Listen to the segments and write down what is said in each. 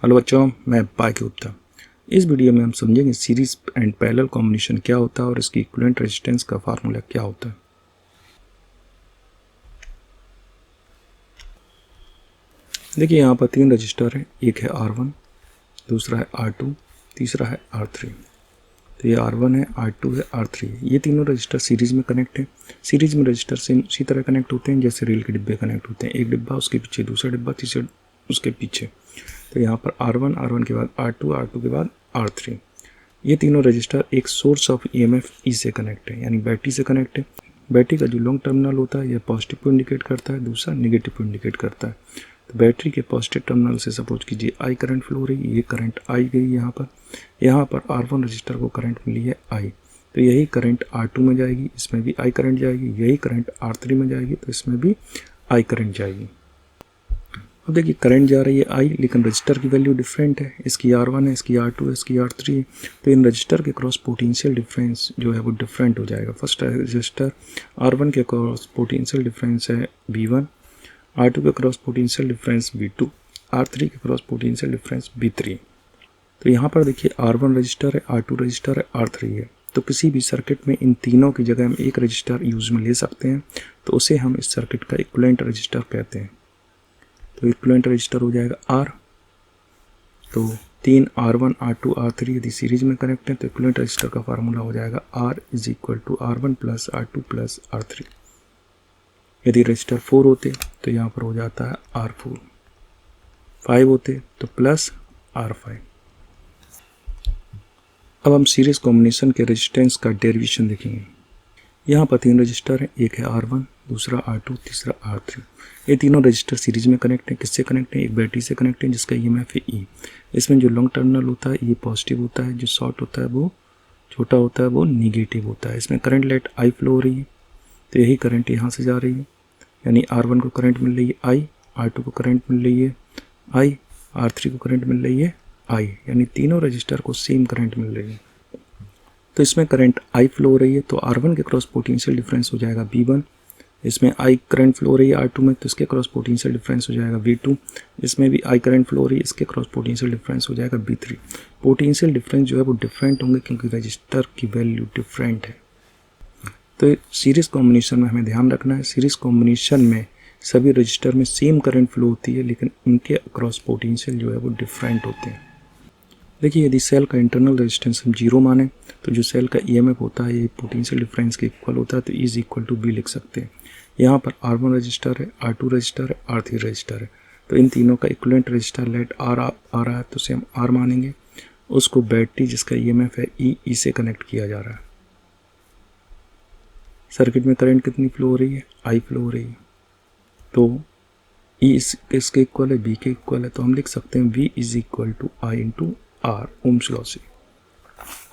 Hello बच्चों, मैं bye Gupta. इस वीडियो में हम समझेंगे सीरीज एंड पैरेलल कॉम्बिनेशन क्या होता है और इसकी इक्विवेलेंट रेजिस्टेंस का फार्मूला क्या होता है। देखिए यहाँ पर तीन रजिस्टर हैं, एक है R1, दूसरा है R2, तीसरा है R3। तो ये R1 है, R2 है, R3 है। ये तीनों रजिस्टर सीरीज में कनेक्ट है। सीरीज में रजिस्टर से उसी तरह कनेक्ट होते हैं जैसे रेल के डिब्बे कनेक्ट होते हैं, एक डिब्बा उसके पीछे दूसरा डिब्बा, तीसरा उसके पीछे। तो यहाँ पर R1, R1 के बाद R2, R2 के बाद R3। ये तीनों रजिस्टर एक सोर्स ऑफ ईएमएफ ई से कनेक्ट है, यानी बैटरी से कनेक्ट है। बैटरी का जो लॉन्ग टर्मिनल होता है यह पॉजिटिव को इंडिकेट करता है, दूसरा नेगेटिव को इंडिकेट करता है। तो बैटरी के पॉजिटिव टर्मिनल से सपोज कीजिए आई करंट फ्लो हो रही है, ये करंट आई गई यहाँ पर R1 रजिस्टर को करंट मिली है आई, तो यही करंट R2 में जाएगी, इसमें भी आई करंट जाएगी। यही करंट R3 में जाएगी तो इसमें भी आई करंट जाएगी। अब देखिए करंट जा रही है आई, लेकिन रजिस्टर की वैल्यू डिफरेंट है। इसकी R1 है, इसकी R2 है, इसकी R3 है। तो इन रजिस्टर के क्रॉस पोटेंशियल डिफरेंस जो है वो डिफरेंट हो जाएगा। फर्स्ट रजिस्टर R1 के क्रॉस पोटेंशियल डिफरेंस है V1, R2 के cross potential difference V2, R3 के क्रॉस पोटेंशियल डिफरेंस V3। तो यहाँ पर देखिए R1 रजिस्टर है, R2 रजिस्टर है, R3 है। तो किसी भी सर्किट में इन तीनों की जगह हम एक रजिस्टर यूज में ले सकते हैं, तो उसे हम इस सर्किट का इक्विवेलेंट रजिस्टर कहते हैं। तो इक्विवेलेंट रजिस्टर हो जाएगा R। तो तीन R1, R2, R3 यदि सीरीज में कनेक्ट है तो इक्विवेलेंट रजिस्टर का फार्मूला हो जाएगा R is equal to R1 plus R2 plus R3। यदि रजिस्टर 4 होते तो यहाँ पर हो जाता है R4, 5 होते तो प्लस R5। अब हम सीरीज कॉम्बिनेशन के रेजिस्टेंस का डेरिवेशन देखेंगे। यहाँ पर तीन रजिस्टर हैं, एक है R1, दूसरा R2, तीसरा R3। ये तीनों रजिस्टर सीरीज में कनेक्ट हैं। किससे कनेक्ट हैं? एक बैटरी से कनेक्ट है जिसका ईएमएफ है E। इसमें जो लॉन्ग टर्मिनल होता है ये पॉजिटिव होता है, जो शॉर्ट होता है वो छोटा होता है, वो निगेटिव होता है। इसमें करंट लेट I फ्लो हो रही है, तो यही करंट यहाँ से जा रही है, यानी R1 को करंट मिल रही है I, R2 को करंट मिल रही है I, R3 को करंट मिल रही है I, यानी तीनों रजिस्टर को सेम करंट मिल रही है। तो इसमें करंट I फ्लो हो रही है, तो R1 के क्रॉस पोटेंशियल डिफरेंस हो जाएगा V1। इसमें I करंट फ्लो हो रही है R2 में, तो इसके क्रॉस पोटेंशियल डिफरेंस हो जाएगा V2। इसमें भी I करंट फ्लो हो रही है, इसके क्रॉस पोटेंशियल डिफरेंस हो जाएगा V3। पोटेंशियल डिफरेंस जो है वो डिफरेंट होंगे क्योंकि रजिस्टर की वैल्यू डिफरेंट है। तो सीरीज कॉम्बिनेशन में हमें ध्यान रखना है, सीरीज कॉम्बिनेशन में सभी रजिस्टर में सेम करंट फ्लो होती है, लेकिन उनके अक्रॉस पोटेंशियल जो है वो डिफरेंट होते हैं। देखिए यदि सेल का इंटरनल रेजिस्टेंस हम 0 माने तो जो सेल का ईएमएफ होता है ये पोटेंशियल डिफरेंस के इक्वल होता है, तो इज इक्वल टू बी लिख सकते हैं। यहाँ पर R1 रजिस्टर है, R2 रजिस्टर है, R3 रजिस्टर है। तो इन तीनों का इक्विवेलेंट रजिस्टर लेट R आ रहा है तो उसे हम R मानेंगे। उसको बैटरी जिसका ईएमएफ है E से कनेक्ट किया जा रहा है। सर्किट में करंट कितनी फ्लो हो रही है? I फ्लो हो रही है। तो E इसके इक्वल है, B के इक्वल है, तो हम लिख सकते हैं V is equal to I into R, Ohm's law से।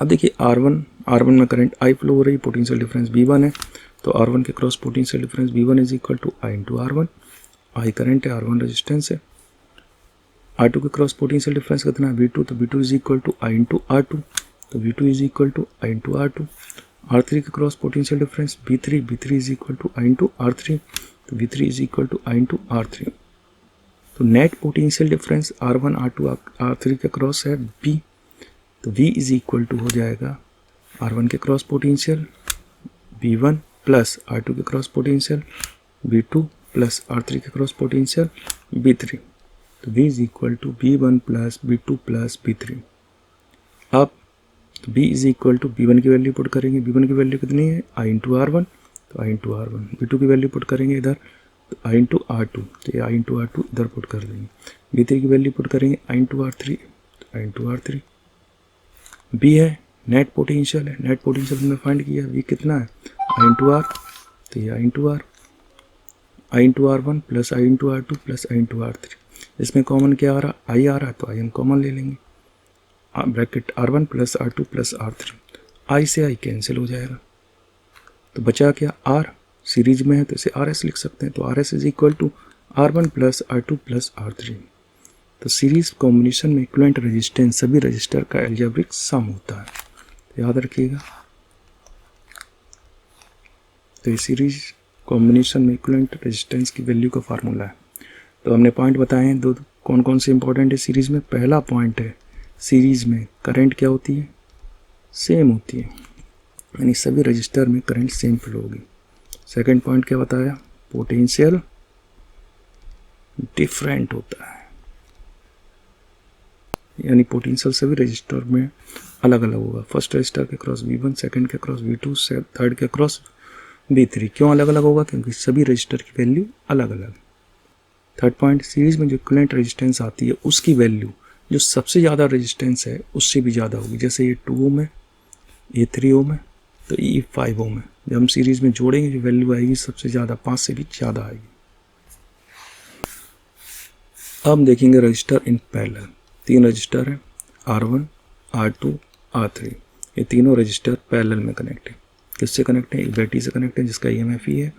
अब देखिए R1 में करंट I फ्लो हो रही है, पोटेंशियल डिफरेंस V1 है, तो R1 के cross potential difference V1 is equal to I into R1। I current है, R1 रेजिस्टेंस है। R2 के क्रॉस पोटेंशियल डिफरेंस कितना है? V2, तो V2 is equal to I into R2, तो V2 is equal to I into R2। R3 के cross potential difference V3 is equal to I into R3, तो V3 is equal to I into R3। तो net potential difference R1, R2, R3 के cross है B, तो V is equal to हो जाएगा R1 के cross potential V1 plus R2 के cross potential V2 plus R3 के क्रॉस पोटेंशियल V3। तो V is equal to V1 plus V2 plus V3। अब B is equal to V1 की value put करेंगे। V1 की value कितनी है? I into R1, तो I इंटू R1। V2 की वैल्यू पुट करेंगे इधर, तो I इंटू R2, तो ये I इंटू R2 इधर पुट कर देंगे। V3 की वैल्यू पुट करेंगे I इंटू R3, तो I इंटू R3। B है नेट पोटेंशियल है, नेट पोटेंशियल हमने फाइंड किया, V कितना है? I इंटू R, तो ये I into R, I into R1 plus I into R2 plus I into R3। इसमें कॉमन क्या आ रहा? I आ रहा है, तो I हम कॉमन ले लेंगे। Bracket R1 plus R2 plus R3, I से I कैंसिल हो जाएगा, तो बचा क्या? R सीरीज में है तो इसे RS लिख सकते हैं, तो RS is equal to R1 plus R2 plus R3। तो सीरीज कॉम्बिनेशन में इक्विवेलेंट रेजिस्टेंस सभी रजिस्टर का एल्जेब्रिक सम होता है, तो याद रखिएगा। तो ये सीरीज कॉम्बिनेशन में इक्विवेलेंट रेजिस्टेंस की वैल्यू का फार्मूला है। तो हमने पॉइंट बताए हैं दो, कौन कौन से इंपॉर्टेंट है सीरीज में? पहला पॉइंट है सीरीज में करंट क्या होती है? सेम होती है, यानी सभी रजिस्टर में करंट सेम फ्लो होगी। सेकंड पॉइंट क्या बताया? पोटेंशियल डिफरेंट होता है, यानी पोटेंशियल सभी रजिस्टर में अलग अलग होगा। फर्स्ट रजिस्टर के क्रॉस V1, सेकंड के क्रॉस V2, थर्ड के क्रॉस V3। क्यों अलग अलग होगा? क्योंकि सभी रजिस्टर की वैल्यू अलग अलग। थर्ड पॉइंट, सीरीज में जो इक्विवेलेंट रेजिस्टेंस आती है उसकी वैल्यू जो सबसे ज़्यादा रेजिस्टेंस है उससे भी ज़्यादा होगी। जैसे ये 2 ओम है, ये 3 ओम है, तो ये 5 ओम है। जब हम सीरीज में जोड़ेंगे जो वैल्यू आएगी सबसे ज़्यादा 5 से भी ज़्यादा आएगी। अब हम देखेंगे रजिस्टर इन पैरेलल। 3 रजिस्टर हैं, R1, R2, R3। ये तीनों रजिस्टर पैरेलल में कनेक्ट है। किससे कनेक्ट है? एक बैटरी से कनेक्ट है जिसका EMF ही है।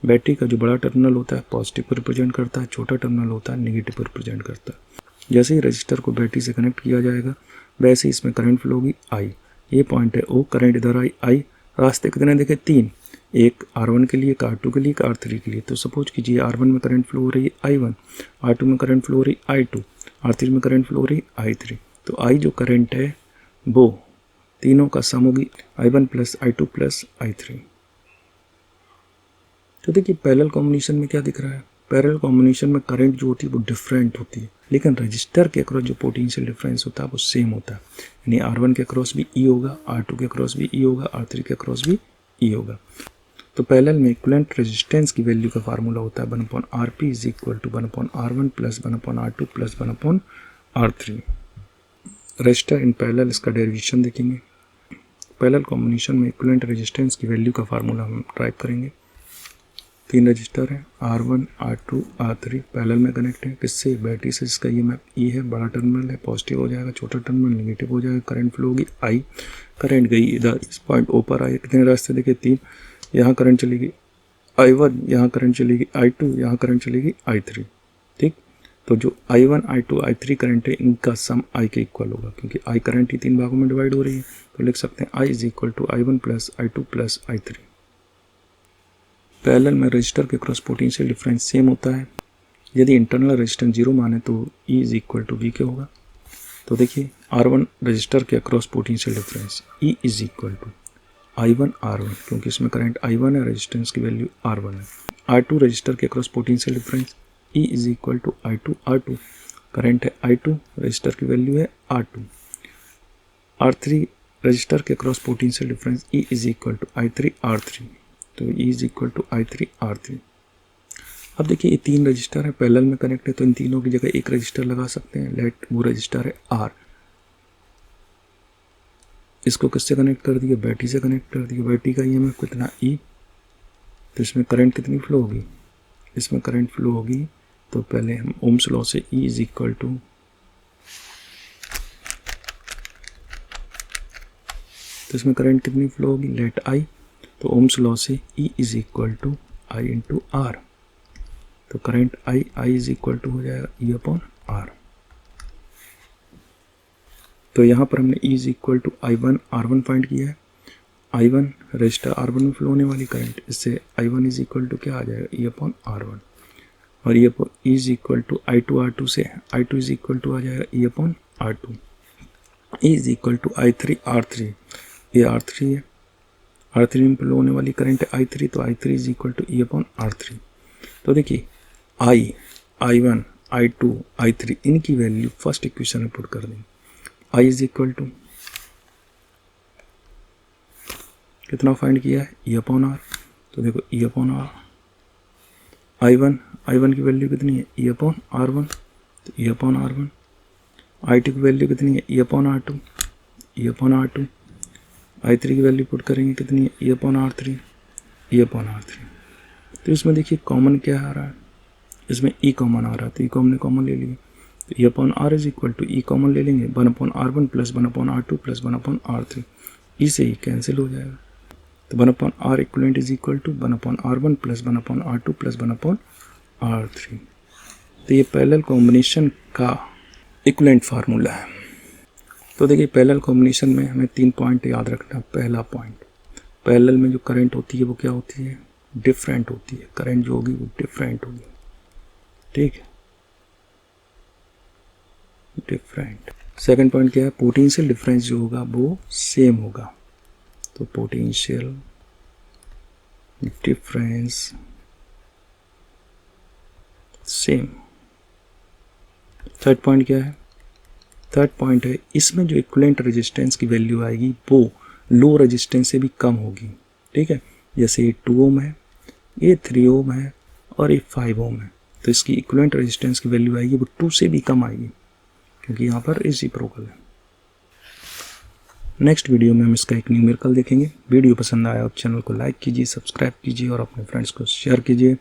बैटरी का जो बड़ा टर्मिनल होता है पॉजिटिव को रिप्रेजेंट करता है, छोटा टर्मिनल होता है नेगेटिव को रिप्रेजेंट करता है। जैसे ही रजिस्टर को बैटरी से कनेक्ट किया जाएगा वैसे ही इसमें करंट फ्लो होगी I। ये पॉइंट है O, करंट इधर I। रास्ते कितने देखे? 3, एक R1 के लिए, एक R2 के लिए, एक R3 के लिए। तो सपोज कीजिए R1 में करंट फ्लो हो रही है I1, R2 में करंट फ्लो हो रही है I2, R3 में करंट फ्लो हो रही है I3। तो I जो करंट है वो तीनों का सम होगी I1 plus I2 plus I3। तो देखिए पैरेलल कॉम्बिनेशन में क्या दिख रहा है? पैरेलल कॉम्बिनेशन में करंट जो होती है वो डिफरेंट होती है, लेकिन रजिस्टर के अक्रॉस जो पोटेंशियल डिफरेंस होता है वो सेम होता है। यानी R1 के अक्रॉस भी E होगा, R2 के अक्रॉस भी E होगा, R3 के अक्रॉस भी E होगा। तो पैरेलल में इक्विवेलेंट रेजिस्टेंस की वैल्यू का फार्मूला होता है 1/Rp is equal to 1/R1 plus 1/R2 plus 1/R3। Resistor in parallel, इसका डेरिवेशन देखेंगे। पैरेलल कॉम्बिनेशन में इक्विवेलेंट रेजिस्टेंस की वैल्यू का फार्मूला हम टाइप करेंगे। 3 रजिस्टर हैं, R1, R2, R3 पैरेलल में कनेक्ट है। किससे? बैटरी से, जिसका EMF E है। बड़ा टर्मिनल है पॉजिटिव हो जाएगा, छोटा टर्मिनल नेगेटिव हो जाएगा। करंट फ्लो होगी I। करंट गई इधर इस पॉइंट O पर आए। कितने रास्ते देखे? 3। यहाँ करंट चलेगी I1, यहाँ करंट चलेगी I2, यहाँ करंट चलेगी I3। ठीक, तो जो I1, I2, I3 करंट है इनका सम I के इक्वल होगा, क्योंकि I करंट ही 3 भागों में डिवाइड हो रही है। तो लिख सकते हैं I is equal to I1 plus I2 plus I3। Parallel में रजिस्टर के क्रॉस पोटेंशियल डिफरेंस सेम होता है। यदि इंटरनल रेजिस्टेंस 0 माने तो E is equal to V के होगा। तो देखिए R1 रजिस्टर के across potential difference E is equal to I1 R1, क्योंकि इसमें करंट I1 है, रेजिस्टेंस की वैल्यू R1 है। R2 रजिस्टर के across potential difference E is equal to I2 R2, current है I2, रजिस्टर की वैल्यू है R2। R3 रजिस्टर के across potential difference E is equal to I3 R3, तो E is equal to I3 R3। अब देखिए ये 3 register है parallel में कनेक्ट है, तो इन तीनों की जगह एक रजिस्टर लगा सकते हैं। लेट वो रजिस्टर है R। इसको किससे कनेक्ट कर दिया? बैटरी से कनेक्ट कर दिया। बैटरी का EMF कितना? E। तो इसमें करंट कितनी फ्लो होगी? इसमें करंट फ्लो होगी, तो पहले हम ओम्स लॉ से E इज इक्वल टू, तो इसमें करंट कितनी फ्लो होगी? Let I। तो ओम्स लॉ से E is equal to I into R। तो current I is equal to हो जाएगा E अपॉन R। तो यहाँ पर हमने E is equal to I1 R1 find किया है। I1 रजिस्टर R1 में फ्लो होने वाली करंट, इससे I1 इज इक्वल टू क्या आ जाएगा? E upon R1। और E is equal to I2 R2 से I2 इज इक्वल टू आ जाएगा E upon R2। E is equal to I3 R3, ये R3 है। R3 में फ्लो होने वाली करंट है I3, तो I3 is equal to E upon R3। तो देखिए I1, I2, I3 इनकी वैल्यू फर्स्ट इक्वेशन में पुट कर देंगे। I इज इक्वल टू कितना फाइंड किया है? E upon R। तो देखो E अपॉन R। I1 की वैल्यू कितनी है? E अपॉन R1, तो E अपॉन R1। I2 की वैल्यू कितनी है? E upon R2, E upon R2। I3 की वैल्यू पुट करेंगे कितनी है? E upon R3, E upon R3। तो इसमें देखिए कॉमन क्या आ रहा है? इसमें E कॉमन आ रहा है, तो E को हमने कॉमन ले लिया। तो E upon R is equal to E common ले लेंगे 1/R1 plus 1/R2 plus 1/R3। E से E कैंसिल हो जाएगा, तो 1/R equivalent is equal to 1/R1 plus 1/R2 plus 1/R3। तो ये पैरेलल कॉम्बिनेशन का इक्वलेंट फार्मूला है। तो देखिए पैरेलल कॉम्बिनेशन में हमें 3 पॉइंट याद रखना। पहला पॉइंट, पैरेलल में जो करंट होती है वो क्या होती है? डिफरेंट होती है। करंट जो होगी वो डिफरेंट होगी। ठीक है। डिफरेंट। सेकंड पॉइंट क्या है, पोटेंशियल डिफरेंस जो होगा वो सेम होगा, तो potential difference same. Third point क्या है, थर्ड पॉइंट है इसमें जो इक्विवेलेंट रेजिस्टेंस की वैल्यू आएगी वो लो रेजिस्टेंस से भी कम होगी। ठीक है, जैसे ये 2 ओम है, ये 3 ओम है और ये 5 ओम है, तो इसकी इक्विवेलेंट रेजिस्टेंस की वैल्यू आएगी वो 2 से भी कम आएगी, क्योंकि यहाँ पर रेसिप्रोकल है। नेक्स्ट वीडियो में हम इसका एक न्यूमेरिकल देखेंगे। वीडियो पसंद आया तो चैनल को लाइक कीजिए, सब्सक्राइब कीजिए और अपने फ्रेंड्स को शेयर कीजिए।